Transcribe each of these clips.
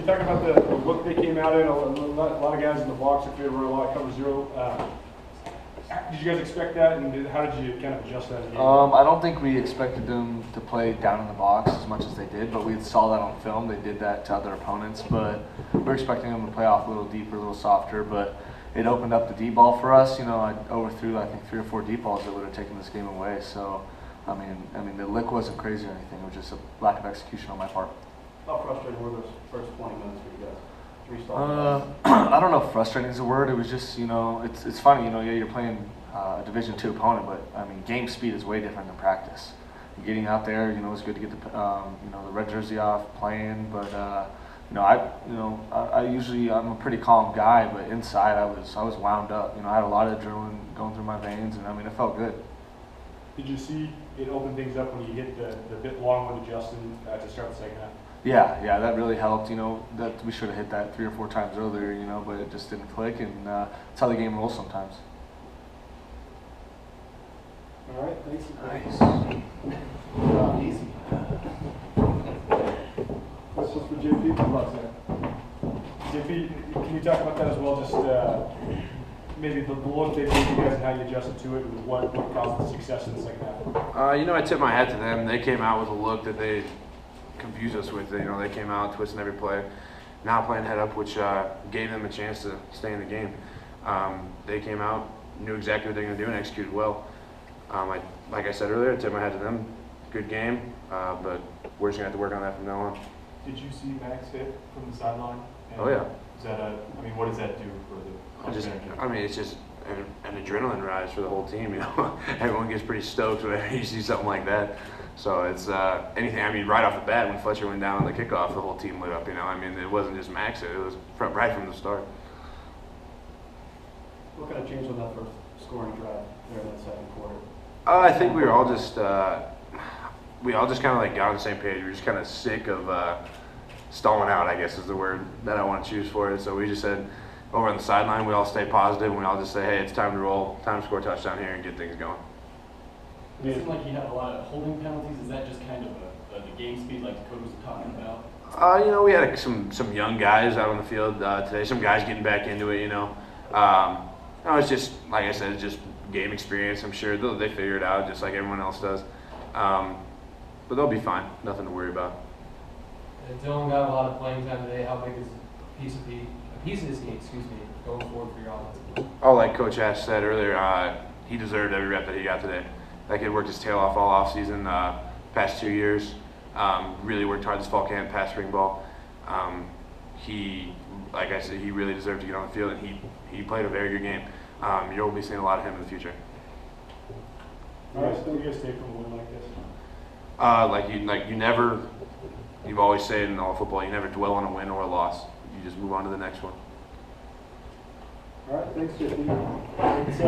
talk about the look they came out in? A lot of guys in the box in favor, a lot of cover zero. Did you guys expect that, and how did you kind of adjust that? I don't think we expected them to play down in the box as much as they did, but we saw that on film. They did that to other opponents, but we're expecting them to play off a little deeper, a little softer, but it opened up the deep ball for us. You know, I overthrew, I think, 3 or 4 deep balls that would have taken this game away. So, I mean, the lick wasn't crazy or anything. It was just a lack of execution on my part. How frustrating were those first 20 minutes for you guys? 3 stalls. I don't know if frustrating is a word. It was just, you know, it's funny, you know, yeah, you're playing a Division II opponent, but I mean, game speed is way different than practice. Getting out there, you know, it's good to get the, you know, the red jersey off, playing, but you know, I usually I'm a pretty calm guy, but inside I was wound up. You know, I had a lot of adrenaline going through my veins, and I mean, it felt good. Did you see it open things up when you hit the bit long one to Justin to start the second half? Yeah, that really helped. You know, that we should have hit that 3 or 4 times earlier. You know, but it just didn't click, and that's how the game rolls sometimes. All right, thanks. Nice. Easy. Questions for JP? JP, can you talk about that as well? Just maybe the look they gave you guys and how you adjusted to it, and what caused the success in the second half? You know, I tip my hat to them. They came out with a look that they confused us with. You know, they came out twisting every play, not playing head up, which gave them a chance to stay in the game. They came out, knew exactly what they were going to do, and executed well. Like I said earlier, I tip my hat to them. Good game, but we're just going to have to work on that from now on. Did you see Max hit from the sideline? And Oh, yeah. Is that I mean, what does that do for the It's just an adrenaline rise for the whole team. You know, everyone gets pretty stoked whenever you see something like that. So it's anything. I mean, right off the bat, when Fletcher went down on the kickoff, the whole team lit up. You know, I mean, it wasn't just Max; it was right from the start. What kind of changed on that first scoring drive there in that second quarter? I think we all just kind of like got on the same page. We were just kind of sick of stalling out, I guess is the word that I want to choose for it. So we just said, over on the sideline, we all stay positive, and we all just say, hey, it's time to roll, time to score a touchdown here and get things going. It seemed like you had a lot of holding penalties. Is that just kind of the game speed like Dakota was talking about? You know, we had some young guys out on the field today, some guys getting back into it, you know. No, it's just, like I said, it's just game experience. I'm sure they figure it out just like everyone else does. But they'll be fine. Nothing to worry about. Dylan got a lot of playing time today. How big is a piece of his game, going forward for your offense? Oh, like Coach Ash said earlier, he deserved every rep that he got today. That kid worked his tail off all off season, past 2 years. Really worked hard this fall camp, past spring ball. He, like I said, he really deserved to get on the field, and he played a very good game. You'll be seeing a lot of him in the future. All right, so you guys take from a win like this? You've always said in all football, you never dwell on a win or a loss. You just move on to the next one. All right, thanks, JP. Let's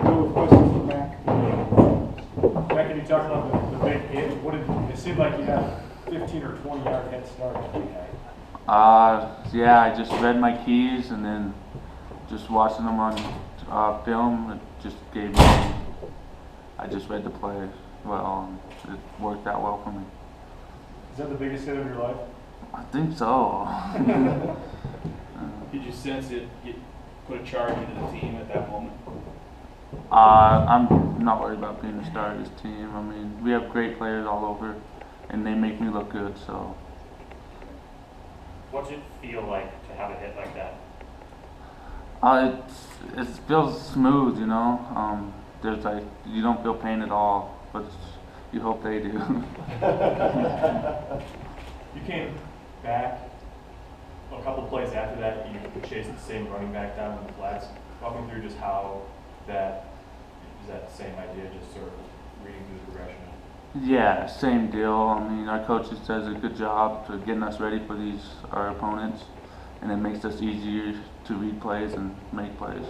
go with questions for Mac. Mac, can you talk about the big hit? It seemed like you had 15 or 20-yard head start. Yeah, I just read my keys and then just watching them on film, it just gave me, I just read the play well, and it worked out well for me. Is that the biggest hit of your life? I think so. Did you sense it put a charge into the team at that moment? I'm not worried about being the star of this team. I mean, we have great players all over, and they make me look good, so. What's it feel like to have a hit like that? It feels smooth, you know. There's like, you don't feel pain at all, but you hope they do. You came back a couple plays after that. You chased the same running back down in the flats. Walk me through just how that is that same idea, just sort of reading through the progression. Yeah, same deal. I mean, our coaches does a good job to getting us ready for our opponents, and it makes us easier to read plays and make plays.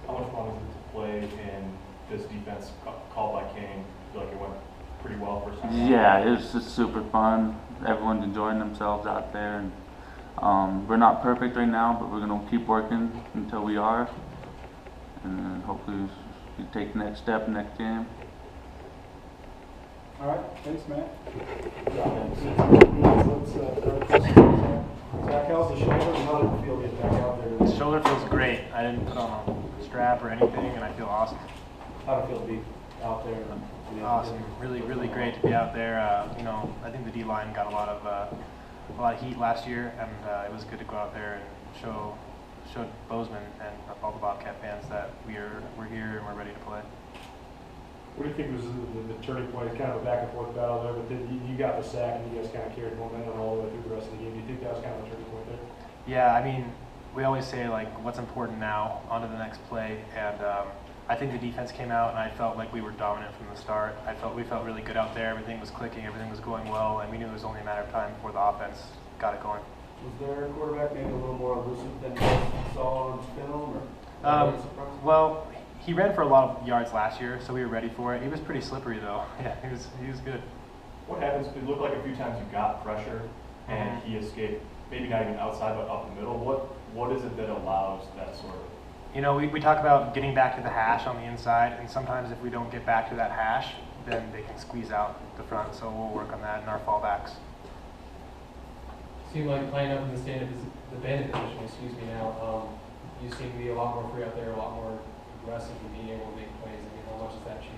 How much fun was it to play in this defense called by Kane? I feel like it went pretty well for some. Yeah, it was just super fun. Everyone's enjoying themselves out there, and we're not perfect right now, but we're going to keep working until we are, and then hopefully we take the next step next game. All right, thanks, Matt. Let's shoulder feels great. I didn't put on a strap or anything, and I feel awesome. How did it feel to be out there? Awesome, really, really great to be out there. You know, I think the D line got a lot of heat last year, and it was good to go out there and show Bozeman and all the Bobcat fans that we're here and we're ready to play. What do you think was the turning point? Kind of a back and forth battle there, but then you got the sack and you guys kind of carried momentum all the way through the rest of the game. Do you think that was kind of a turning point there? Yeah, I mean, we always say like what's important now, on to the next play, and I think the defense came out and I felt like we were dominant from the start. We felt really good out there. Everything was clicking, everything was going well, and we knew it was only a matter of time before the offense got it going. Was their quarterback maybe a little more elusive than you saw on film? Well, he ran for a lot of yards last year, so we were ready for it. He was pretty slippery though. Yeah, he was good. What happens, it looked like a few times you got pressure and he escaped, maybe not even outside, but up the middle. What is it that allows that sort of? You know, we talk about getting back to the hash on the inside, and sometimes if we don't get back to that hash, then they can squeeze out the front, so we'll work on that in our fallbacks. Seemed like playing up in the bandit position, now, you seem to be a lot more free out there, a lot more aggressive and being able to make plays. I mean, how much does that change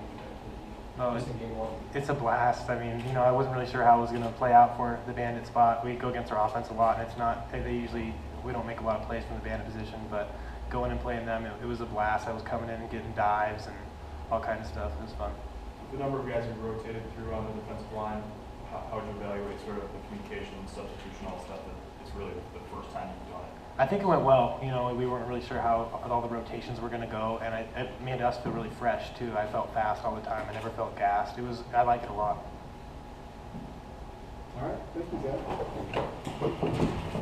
No, just in game one? it's a blast. I mean, you know, I wasn't really sure how it was going to play out for the bandit spot. We go against our offense a lot, and it's not, we don't make a lot of plays from the bandit position, but going and playing them, it was a blast. I was coming in and getting dives and all kinds of stuff. It was fun. The number of guys who rotated through on the defensive line, how would you evaluate sort of the communication, substitution, all stuff that it's really the first time you've done it? I think it went well. You know, we weren't really sure how all the rotations were going to go, and it made us feel really fresh too. I felt fast all the time. I never felt gassed. I like it a lot. All right, thank you, guys.